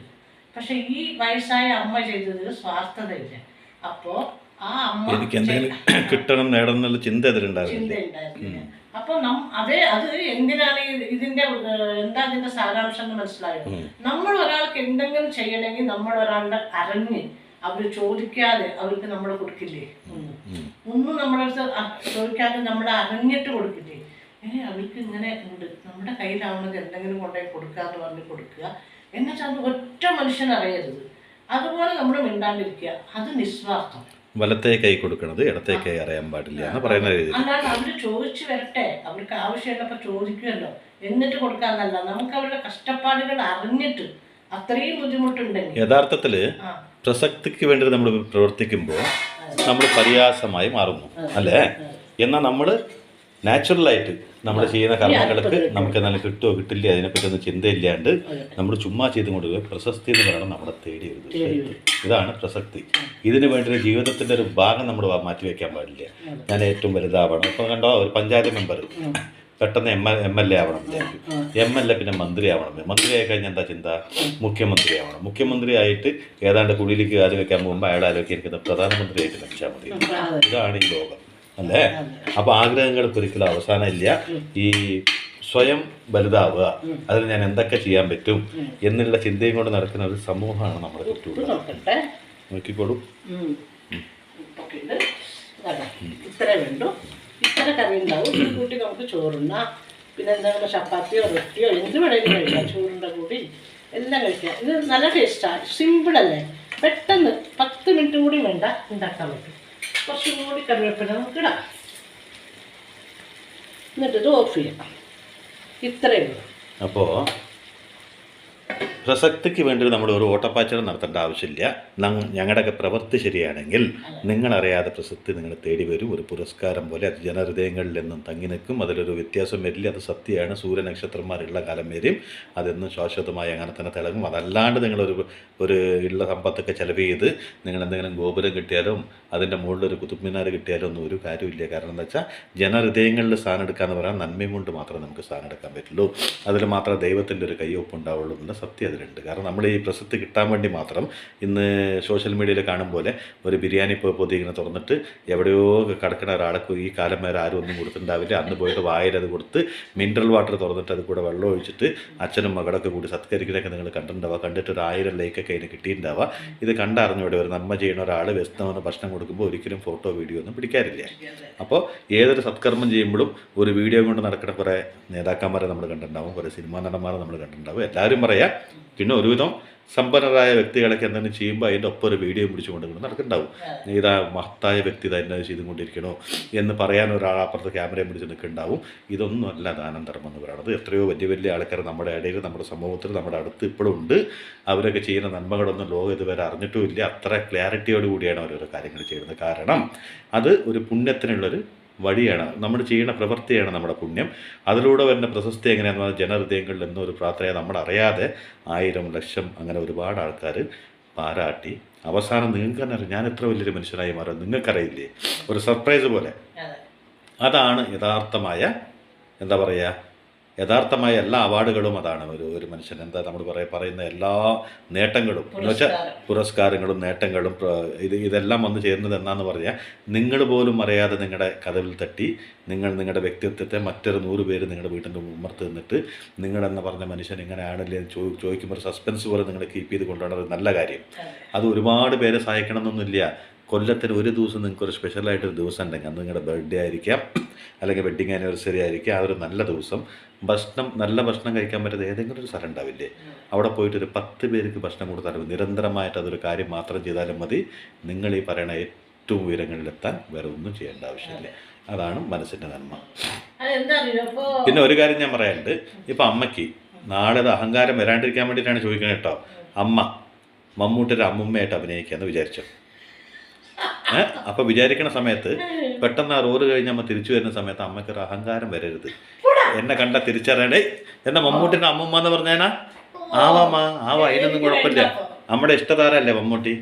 Speaker 1: പക്ഷെ ഈ വയസ്സായ അമ്മ ചെയ്തതിൽ സ്വാർത്ഥതയില്ല. അപ്പോൾ ആ അമ്മ
Speaker 2: എനിക്ക് എന്തെങ്കിലും കിട്ടണം നേടണം എന്നുള്ള
Speaker 1: ചിന്തയുണ്ടായിരുന്നില്ല. അപ്പൊ അത് എന്തിനാണ് ഇതിന്റെ എന്താ ഇതിന്റെ സാരാംശം എന്ന് മനസ്സിലായോ? നമ്മൾ ഒരാൾക്ക് എന്തെങ്കിലും ചെയ്യണമെങ്കിൽ നമ്മൾ ഒരാളുടെ അറിഞ്ഞ് അവർ ചോദിക്കാതെ അവർക്ക് നമ്മൾ കൊടുക്കില്ലേ? ഒന്നും നമ്മളടുത്ത് ചോദിക്കാതെ നമ്മൾ അറിഞ്ഞിട്ട് കൊടുക്കില്ലേ? അവർക്ക് ഇങ്ങനെ ഉണ്ട്, നമ്മുടെ കയ്യിലാവുന്നത് എന്തെങ്കിലും കൊണ്ടുപോയി കൊടുക്കാന്ന് പറഞ്ഞ് കൊടുക്കുക. എന്നുവെച്ചാൽ അത് ഒറ്റ മനുഷ്യനറിയരുത്. അതുപോലെ നമ്മൾ മിണ്ടാണ്ടിരിക്കുക, അത് നിസ്വാർത്ഥം.
Speaker 2: വലത്തേ കൈ കൊടുക്കണത് ഇടത്തേ കൈ അറിയാൻ പാടില്ല എന്ന് പറയുന്ന രീതി.
Speaker 1: അല്ലാതെ അവര് ചോദിച്ചു വരട്ടെ, അവർക്ക് ആവശ്യമുള്ളപ്പോൾ ചോദിക്കുമല്ലോ, എന്നിട്ട് കൊടുക്കാന്നല്ല. നമുക്ക് അവരുടെ കഷ്ടപ്പാടുകൾ അറിഞ്ഞിട്ട് അത്രയും ബുദ്ധിമുട്ടുണ്ടെങ്കിൽ
Speaker 2: യഥാർത്ഥത്തില് പ്രസക്തിക്ക് വേണ്ടി നമ്മൾ പ്രവർത്തിക്കുമ്പോൾ നമ്മൾ പരിയാസമായി മാറുന്നു അല്ലേ? എന്നാൽ നമ്മൾ നാച്ചുറലായിട്ട് നമ്മൾ ചെയ്യുന്ന കർമ്മങ്ങൾക്ക് നമുക്ക് നല്ല കിട്ടുമോ കിട്ടില്ല അതിനെപ്പറ്റി ഒന്നും ചിന്തയില്ലാണ്ട് നമ്മൾ ചുമ്മാ ചെയ്തും കൊണ്ട് പ്രശസ്തി എന്ന് പറയുന്നത് നമ്മളെ തേടി വരുന്നത്. ഇതാണ് പ്രസക്തി. ഇതിനു വേണ്ടി ജീവിതത്തിൻ്റെ ഒരു ഭാഗം നമ്മൾ മാറ്റി വയ്ക്കാൻ പാടില്ല. ഞാൻ ഏറ്റവും വലുതാവണം. ഇപ്പം കണ്ടോ, ഒരു പഞ്ചായത്ത് മെമ്പർ പെട്ടെന്ന് എം എൽ എ ആവണം, എം എൽ എ പിന്നെ മന്ത്രി ആവണം. മന്ത്രി ആയി കഴിഞ്ഞാൽ എന്താ ചിന്ത, മുഖ്യമന്ത്രി ആവണം. മുഖ്യമന്ത്രി ആയിട്ട് ഏതാണ്ട് കുടിയിലേക്ക് കാല് വെക്കാൻ പോകുമ്പോൾ അയാൾ ആലോചിക്കുന്ന പ്രധാനമന്ത്രിയായിട്ട് വെച്ചാൽ മതി. ഇതാണ് ഈ ലോകം അല്ലേ? അപ്പോൾ ആഗ്രഹങ്ങൾക്ക് ഒരിക്കലും അവസാനം ഇല്ല. ഈ സ്വയം വലുതാവുക, അതിന് ഞാൻ എന്തൊക്കെ ചെയ്യാൻ പറ്റും എന്നുള്ള ചിന്തയും കൊണ്ട് നടക്കുന്ന ഒരു സമൂഹമാണ് നമ്മുടെ ചുറ്റുമുള്ളത്. നോക്കിക്കോളൂ.
Speaker 1: ഇത്രേ വേണ്ടു, ഇത്ര കറി ഉണ്ടാവും. ഇത് കൂട്ടി നമുക്ക് ചോറുണ്ണ, പിന്നെ എന്തെങ്കിലും ചപ്പാത്തിയോ റൊട്ടിയോ എന്ത് വേണമെങ്കിലും കഴിക്കാം. ചോറിൻ്റെ കൂടി എല്ലാം കഴിക്കാം. ഇത് നല്ല ടേസ്റ്റാണ്, സിമ്പിളല്ലേ, പെട്ടെന്ന് 10 മിനിറ്റ് കൂടി വേണ്ട ഉണ്ടാക്കാൻ പറ്റും. കുറച്ചും കൂടി കറിവേപ്പില നമുക്ക് ഇടാം, എന്നിട്ട് ഇത് ഓഫ് ചെയ്യാം. ഇത്രയേ ഉള്ളൂ.
Speaker 2: അപ്പോൾ പ്രസക്തിക്ക് വേണ്ടി നമ്മൾ ഒരു ഓട്ടപ്പാച്ചൽ നടത്തേണ്ട ആവശ്യമില്ല. ഞങ്ങളുടെയൊക്കെ പ്രവൃത്തി ശരിയാണെങ്കിൽ നിങ്ങളറിയാതെ പ്രസക്തി നിങ്ങളെ തേടി വരും. ഒരു പുരസ്കാരം പോലെ അത് ജനഹൃദയങ്ങളിൽ നിന്നും തങ്ങി നിൽക്കും. അതിലൊരു വ്യത്യാസം വരില്ല. അത് സത്യമാണ്. സൂര്യനക്ഷത്രന്മാരുള്ള കാലം വരും, അതെന്നും ശാശ്വതമായി അങ്ങനെ തന്നെ തിളങ്ങും. അതല്ലാണ്ട് നിങ്ങളൊരു ഉള്ള സമ്പത്തൊക്കെ ചെലവ് ചെയ്ത് നിങ്ങൾ എന്തെങ്കിലും ഗോപുരം കിട്ടിയാലും അതിൻ്റെ മുകളിലൊരു കുതുബ് മിനാർ കിട്ടിയാലും ഒന്നും ഒരു കാര്യമില്ല. കാരണം എന്താ വെച്ചാൽ ജനഹൃദയങ്ങളിൽ സ്ഥാനം എടുക്കാമെന്ന് പറയാൻ നന്മയും കൊണ്ട് മാത്രമേ നമുക്ക് സ്ഥാനം എടുക്കാൻ പറ്റുള്ളൂ. അതിൽ മാത്രമേ ദൈവത്തിൻ്റെ ഒരു കയ്യൊപ്പ് ഉണ്ടാവുള്ളൂ എന്നുള്ള സത്യം അതിലുണ്ട്. കാരണം നമ്മൾ ഈ പ്രസിദ്ധി കിട്ടാൻ വേണ്ടി മാത്രം ഇന്ന് സോഷ്യൽ മീഡിയയിൽ കാണും പോലെ ഒരു ബിരിയാണി പൊതി ഇങ്ങനെ തുറന്നിട്ട് എവിടെയോ കിടക്കുന്ന ഒരാളെ ഈ കാലം വരെ ആരും ഒന്നും കൊടുത്തിട്ടുണ്ടാവില്ല. അന്ന് പോയിട്ട് വായിലത് കൊടുത്ത് മിനറൽ വാട്ടർ തുറന്നിട്ട് അത് കൂടെ വെള്ളം ഒഴിച്ചിട്ട് അച്ഛനും മകളൊക്കെ കൂടി സത്കരിക്കുന്നതൊക്കെ നിങ്ങൾ കണ്ടിട്ടുണ്ടാവുക. കണ്ടിട്ട് ഒരു 1000 ലൈക്കൊക്കെ അതിന് കിട്ടിയിട്ടുണ്ടാവുക. ഇത് കണ്ടറിഞ്ഞൂടെ ഒരു നന്മ ചെയ്യുന്ന ഒരാൾ വ്യക്തമെന്ന് ഭക്ഷണം കൊടുക്കുമ്പോൾ ഒരിക്കലും ഫോട്ടോ വീഡിയോ ഒന്നും പിടിക്കാറില്ല. അപ്പോൾ ഏതൊരു സത്കർമ്മം ചെയ്യുമ്പോഴും ഒരു വീഡിയോ കൊണ്ട് നടക്കുന്ന കുറേ നേതാക്കന്മാരെ നമ്മൾ കണ്ടിട്ടുണ്ടാവും, കുറേ സിനിമാ നടന്മാരെ നമ്മൾ കണ്ടിട്ടുണ്ടാവും. എല്ലാവരും പറയാം പറയാം. പിന്നെ ഒരുവിധം സമ്പന്നരായ വ്യക്തികളൊക്കെ എന്തെങ്കിലും ചെയ്യുമ്പോൾ അതിൻ്റെ ഒപ്പം ഒരു വീഡിയോ പിടിച്ചു കൊണ്ടുകൊണ്ട് നടക്കുന്നുണ്ടാവും. ഇതാ മഹത്തായ വ്യക്തി തന്നെ ചെയ്തുകൊണ്ടിരിക്കണോ എന്ന് പറയാൻ ഒരാൾ അപ്പുറത്ത് ക്യാമറയും പിടിച്ച് നിൽക്കുന്നുണ്ടാവും. ഇതൊന്നും അല്ല ദാനധർമ്മം എന്ന് പറയുന്നത്. എത്രയോ വലിയ വലിയ ആൾക്കാർ നമ്മുടെ ഇടയിൽ, നമ്മുടെ സമൂഹത്തിൽ, നമ്മുടെ അടുത്ത് ഇപ്പോഴും ഉണ്ട്. അവരൊക്കെ ചെയ്യുന്ന നന്മകളൊന്നും ലോകം ഇതുവരെ അറിഞ്ഞിട്ടുമില്ല. അത്ര ക്ലാരിറ്റിയോട് കൂടിയാണ് ഓരോരോ കാര്യങ്ങൾ ചെയ്യുന്നത്. കാരണം അത് ഒരു പുണ്യത്തിനുള്ളൊരു വഴിയാണ്. നമ്മൾ ചെയ്യുന്ന പ്രവൃത്തിയാണ് നമ്മുടെ പുണ്യം. അതിലൂടെ വരുന്ന പ്രശസ്തി എങ്ങനെയാണെന്ന് പറഞ്ഞാൽ ജനഹൃദയങ്ങളിൽ എന്നൊരു പ്രാർത്ഥനയെ നമ്മളറിയാതെ 1000 ലക്ഷം അങ്ങനെ ഒരുപാട് ആൾക്കാർ പാരാട്ടി അവസാനം നിങ്ങൾക്ക് തന്നെ അറിയാം ഞാൻ എത്ര വലിയൊരു മനുഷ്യനായി മാറും നിങ്ങൾക്കറിയില്ലേ, ഒരു സർപ്രൈസ് പോലെ. അതാണ് യഥാർത്ഥമായ എന്താ പറയുക, യഥാർത്ഥമായ എല്ലാ അവാർഡുകളും അതാണ്. ഒരു മനുഷ്യൻ എന്താ നമ്മൾ പറയുന്ന എല്ലാ നേട്ടങ്ങളും എന്ന് വെച്ചാൽ പുരസ്കാരങ്ങളും നേട്ടങ്ങളും ഇതെല്ലാം വന്നു ചേരുന്നത് എന്നാന്ന് പറഞ്ഞാൽ നിങ്ങൾ പോലും അറിയാതെ നിങ്ങളുടെ കഥവിൽ തട്ടി നിങ്ങളുടെ വ്യക്തിത്വത്തെ മറ്റൊരു 100 പേര് നിങ്ങളുടെ വീട്ടിൻ്റെ ഉമ്മർത്ത് നിന്നിട്ട് നിങ്ങളെന്ന് പറഞ്ഞ മനുഷ്യൻ ഇങ്ങനെയാണല്ലേ എന്ന് ചോദിക്കുമ്പോൾ ഒരു സസ്പെൻസ് പോലെ നിങ്ങൾ കീപ്പ് ചെയ്ത് കൊണ്ടുപോകണത് നല്ല കാര്യം. അത് ഒരുപാട് പേരെ സഹായിക്കണമെന്നൊന്നുമില്ല. കൊല്ലത്തിന് ഒരു ദിവസം നിങ്ങൾക്കൊരു സ്പെഷ്യലായിട്ടൊരു ദിവസം ഉണ്ടെങ്കിൽ അന്ന് നിങ്ങളുടെ ബർത്ത്ഡേ ആയിരിക്കാം, അല്ലെങ്കിൽ വെഡ്ഡിങ് ആനിവേഴ്സറി ആയിരിക്കാം. ആ ഒരു നല്ല ദിവസം നല്ല ഭക്ഷണം കഴിക്കാൻ പറ്റുന്ന ഏതെങ്കിലും ഒരു സ്ഥലം ഉണ്ടാവില്ലേ, അവിടെ പോയിട്ട് ഒരു 10 പേർക്ക് ഭക്ഷണം കൊടുത്താലും നിരന്തരമായിട്ട് അതൊരു കാര്യം മാത്രം ചെയ്താലും മതി. നിങ്ങൾ ഈ പറയുന്ന ഏറ്റവും ഉയരങ്ങളിലെത്താൻ വേറെ ഒന്നും ചെയ്യേണ്ട ആവശ്യമില്ല. അതാണ് മനസ്സിൻ്റെ നന്മ. പിന്നെ ഒരു കാര്യം ഞാൻ പറയാനുണ്ട്. ഇപ്പം അമ്മയ്ക്ക് നാളെ അഹങ്കാരം വരാണ്ടിരിക്കാൻ വേണ്ടിയിട്ടാണ് ചോദിക്കുന്നത് കേട്ടോ. അമ്മ മമ്മൂട്ടിയുടെ അമ്മുമ്മയായിട്ട് അഭിനയിക്കാമെന്ന് വിചാരിച്ചു. അപ്പോൾ വിചാരിക്കണ സമയത്ത് പെട്ടെന്ന് ആ റോഡ് കഴിഞ്ഞ് അമ്മ തിരിച്ചു വരുന്ന സമയത്ത് അമ്മയ്ക്കൊരു അഹങ്കാരം വരരുത്. എന്നെ കണ്ട തിരിച്ചറിയണേ എന്നാ മമ്മൂട്ടിൻ്റെ അമ്മുമ്മ എന്ന് പറഞ്ഞാ ആവാമ്മ ആവാ, അതിനൊന്നും കുഴപ്പമില്ല. നമ്മുടെ ഇഷ്ടതാരല്ലേ മമ്മൂട്ടി.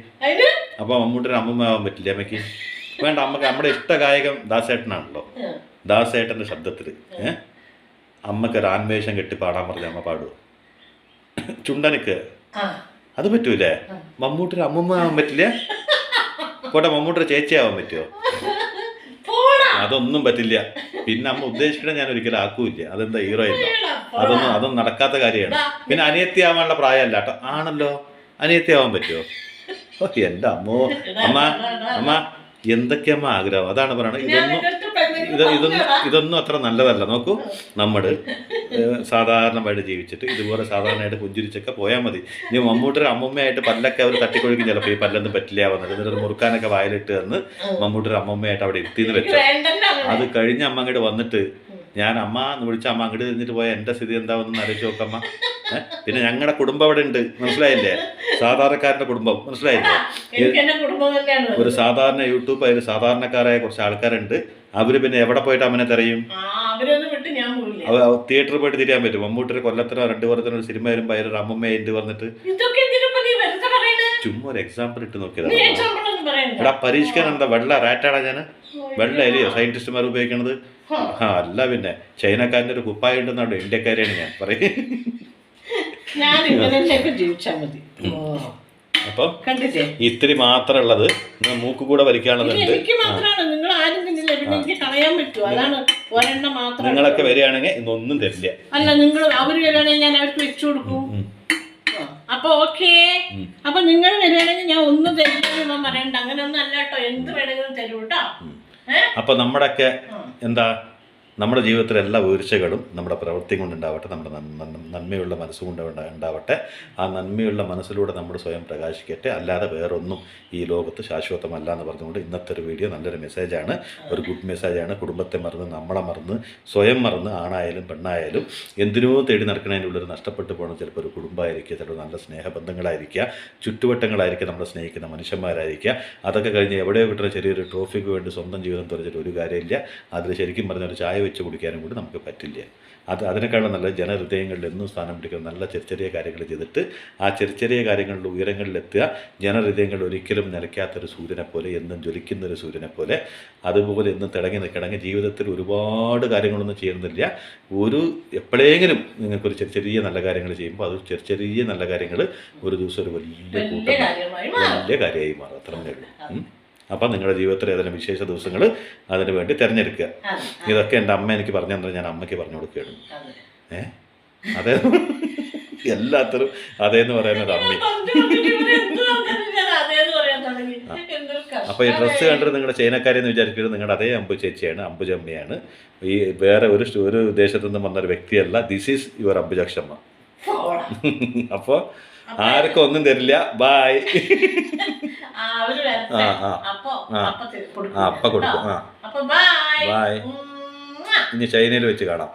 Speaker 2: അപ്പോൾ മമ്മൂട്ടിയുടെ അമ്മുമ്മ ആവാൻ പറ്റില്ല അമ്മയ്ക്ക്? വേണ്ട, അമ്മക്ക് നമ്മുടെ ഇഷ്ട ഗായകൻ ദാസേട്ടനാണല്ലോ. ദാസേട്ടൻ്റെ ശബ്ദത്തിൽ അമ്മക്കൊരു ആൺവേഷം കെട്ടി പാടാൻ പറഞ്ഞ അമ്മ പാടുവോ? ചുണ്ടനക്ക് അത് പറ്റൂലേ? മമ്മൂട്ടിയുടെ അമ്മുമ്മ ആവാൻ പറ്റില്ല? പോട്ടെ, മമ്മൂട്ടിയുടെ ചേച്ചിയാവാൻ പറ്റുമോ? അതൊന്നും പറ്റില്ല. പിന്നെ അമ്മ ഉദ്ദേശിക്കണ ഞാൻ ഒരിക്കലും ആക്കൂല്ല. അതെന്താ ഹീറോയില്ല, അതൊന്നും നടക്കാത്ത കാര്യമാണ്. പിന്നെ അനിയത്തി ആവാനുള്ള പ്രായമല്ല കേട്ടോ. ആണല്ലോ, അനിയത്തി ആവാൻ പറ്റുമോ? ഓ എൻ്റെ അമ്മോ. അമ്മ എന്തൊക്കെയമ്മ ആഗ്രഹം, അതാണ് പറയണത്. ഇതൊന്നും അത്ര നല്ലതല്ല. നോക്കൂ, നമ്മൾ സാധാരണമായിട്ട് ജീവിച്ചിട്ട് ഇതുപോലെ സാധാരണയായിട്ട് പുഞ്ചിരിച്ചൊക്കെ പോയാൽ മതി. ഇനി മമ്മൂട്ടിയുടെ അമ്മമ്മയായിട്ട് പല്ലൊക്കെ അവർ തട്ടിക്കൊഴിക്കും. ചിലപ്പോൾ ഈ പല്ലൊന്നും പറ്റില്ല വന്നത് എന്നിട്ട് മുറുക്കാനൊക്കെ വായിലിട്ട് തന്ന് മമ്മൂട്ടിയുടെ അമ്മമ്മയായിട്ട് അവിടെ ഇരുത്തിന്ന് വെച്ചാൽ അത് കഴിഞ്ഞ് അമ്മ അങ്ങോട്ട് വന്നിട്ട് ഞാൻ അമ്മ എന്ന് വിളിച്ച അമ്മ അങ്ങോട്ട് തിരിഞ്ഞിട്ട് പോയാൽ എൻ്റെ സ്ഥിതി എന്താവെന്ന് ആലോചിച്ച് നോക്കമ്മ. പിന്നെ ഞങ്ങളുടെ കുടുംബം അവിടെ ഉണ്ട്, മനസ്സിലായില്ലേ? സാധാരണക്കാരൻ്റെ കുടുംബം, മനസ്സിലായില്ലേ? ഒരു സാധാരണ യൂട്യൂബ് അതിൽ സാധാരണക്കാരായ കുറച്ച് ആൾക്കാരുണ്ട്. അവര് പിന്നെ എവിടെ പോയിട്ട് അമ്മനെ തെരയും? തിയേറ്ററിൽ പോയിട്ട് തിരിയാൻ പറ്റും? മമ്മൂട്ടിയുടെ കൊല്ലത്തിനോ 2 കൊല്ലത്തിനോ ഒരു സിനിമ വരുമ്പോൾ അതിലൊരു അമ്മമ്മയുണ്ട് പറഞ്ഞിട്ട് ചുമ്മാ ഒരു എക്സാമ്പിൾ ഇട്ട് നോക്കിയതാണ്. ഇവിടെ പരീക്ഷിക്കാൻ എന്താ വെള്ള റാറ്റാടാ ഞാൻ? വെള്ള അല്ലയോ സയന്റിസ്റ്റുമാർ ഉപയോഗിക്കണത്? അല്ല, പിന്നെ ചൈനക്കാരൻ്റെ ഒരു കുപ്പായ ഉണ്ടെന്നാണ് ഇന്ത്യക്കാരെയാണ് ഞാൻ പറയും. അപ്പൊ ഇത്തിരി മാത്രം ഉള്ളത് മൂക്ക് കൂടെ വലിക്കാനുള്ളതുണ്ട്. നിങ്ങളൊക്കെ വരികയാണെങ്കിൽ ഇന്നൊന്നും തരില്ല.
Speaker 1: അല്ല, നിങ്ങൾ അവര് വരികയാണെങ്കിൽ ഞാൻ അവർക്ക് വെച്ചു കൊടുക്കും. അപ്പൊ ഓക്കേ, അപ്പൊ നിങ്ങൾ വരികയാണെങ്കിൽ ഞാൻ ഒന്നും തരില്ലെന്ന് പറയണ്ട. അങ്ങനെ ഒന്നും അല്ല കേട്ടോ, എന്ത് വേണമെങ്കിലും തരൂ കേട്ടോ.
Speaker 2: അപ്പൊ നമ്മുടെയൊക്കെ എന്താ നമ്മുടെ ജീവിതത്തിലെ എല്ലാ വീഴ്ചകളും നമ്മുടെ പ്രവൃത്തി കൊണ്ടുണ്ടാവട്ടെ, നമ്മുടെ നന്മയുള്ള മനസ്സുകൊണ്ട് ഉണ്ടാവട്ടെ. ആ നന്മയുള്ള മനസ്സിലൂടെ നമ്മൾ സ്വയം പ്രകാശിക്കട്ടെ. അല്ലാതെ വേറൊന്നും ഈ ലോകത്ത് ശാശ്വതമല്ല എന്ന് പറഞ്ഞുകൊണ്ട് ഇന്നത്തെ ഒരു വീഡിയോ നല്ലൊരു മെസ്സേജാണ്, ഒരു ഗുഡ് മെസ്സേജാണ്. കുടുംബത്തെ മറന്ന്, നമ്മളെ മറന്ന്, സ്വയം മറന്ന്, ആണായാലും പെണ്ണായാലും എന്തിനോ തേടി നടക്കുന്നതിനുള്ളിൽ നഷ്ടപ്പെട്ടു പോകണം. ചിലപ്പോൾ ഒരു കുടുംബമായിരിക്കുക, ചിലപ്പോൾ നല്ല സ്നേഹബന്ധങ്ങളായിരിക്കുക, ചുറ്റുവട്ടങ്ങളായിരിക്കുക, നമ്മളെ സ്നേഹിക്കുന്ന മനുഷ്യന്മാരായിരിക്കുക. അതൊക്കെ കഴിഞ്ഞ് എവിടെയോ കിട്ടുന്ന ചെറിയൊരു ട്രോഫിക്ക് വേണ്ടി സ്വന്തം ജീവിതം തുറച്ചിട്ട് ഒരു കാര്യമില്ല. അതിൽ ശരിക്കും പറഞ്ഞൊരു ചായ വെച്ച് കുടിക്കാനും കൂടി നമുക്ക് പറ്റില്ല. അതിനേക്കാളും നല്ല ജനഹൃദയങ്ങളിൽ എന്നും സ്ഥാനം പിടിക്കുന്ന നല്ല ചെറിയ കാര്യങ്ങൾ ചെയ്തിട്ട് ആ ചെറിയ കാര്യങ്ങളുടെ ഉയരങ്ങളിലെത്തുക. ജനഹൃദയങ്ങൾ ഒരിക്കലും നിലയ്ക്കാത്തൊരു സൂര്യനെ പോലെ, എന്നും ജ്വലിക്കുന്നൊരു സൂര്യനെ പോലെ, അതുപോലെ എന്നും തിളങ്ങി നിൽക്കണമെങ്കിൽ ജീവിതത്തിൽ ഒരുപാട് കാര്യങ്ങളൊന്നും ചെയ്യുന്നില്ല. എപ്പോഴെങ്കിലും നിങ്ങൾക്കൊരു ചെറിയ നല്ല കാര്യങ്ങൾ ചെയ്യുമ്പോൾ അത് ചെറിയ നല്ല കാര്യങ്ങൾ ഒരു ദിവസം ഒരു വലിയ കാര്യമായി മാറും. അത്രമേ ഉള്ളൂ. അപ്പം നിങ്ങളുടെ ജീവിതത്തിൽ ഏതെങ്കിലും വിശേഷ ദിവസങ്ങൾ അതിന് വേണ്ടി തിരഞ്ഞെടുക്കുക. ഇതൊക്കെ എൻ്റെ അമ്മ എനിക്ക് പറഞ്ഞു തന്നെ ഞാൻ അമ്മയ്ക്ക് പറഞ്ഞു കൊടുക്കുകയാണ്. അതെ, എല്ലാത്തരും അതേന്ന് പറയുന്നത് അമ്മ. അപ്പോൾ ഈ ഡ്രസ്സ് കണ്ടിട്ട് നിങ്ങളുടെ ചൈനക്കാരെന്ന് വിചാരിക്കരുത്. നിങ്ങളുടെ അതേ അമ്പു ചേച്ചിയാണ്, അമ്പുജമ്മയാണ്. ഈ വേറെ ഒരു ദേശത്തു നിന്നും വന്നൊരു വ്യക്തിയല്ല. This is your Ambujakshamma.
Speaker 1: പോടാ.
Speaker 2: അപ്പൊ ആർക്കും ഒന്നും തരില്ല. ബായ്.
Speaker 1: അവര് വരട്ടെ. അപ്പൊ
Speaker 2: അപ്പൊ കൊടുക്കും.
Speaker 1: അപ്പൊ ബൈ.
Speaker 2: ബായ്. ഇനി ചൈനയിൽ വെച്ച് കാണാം.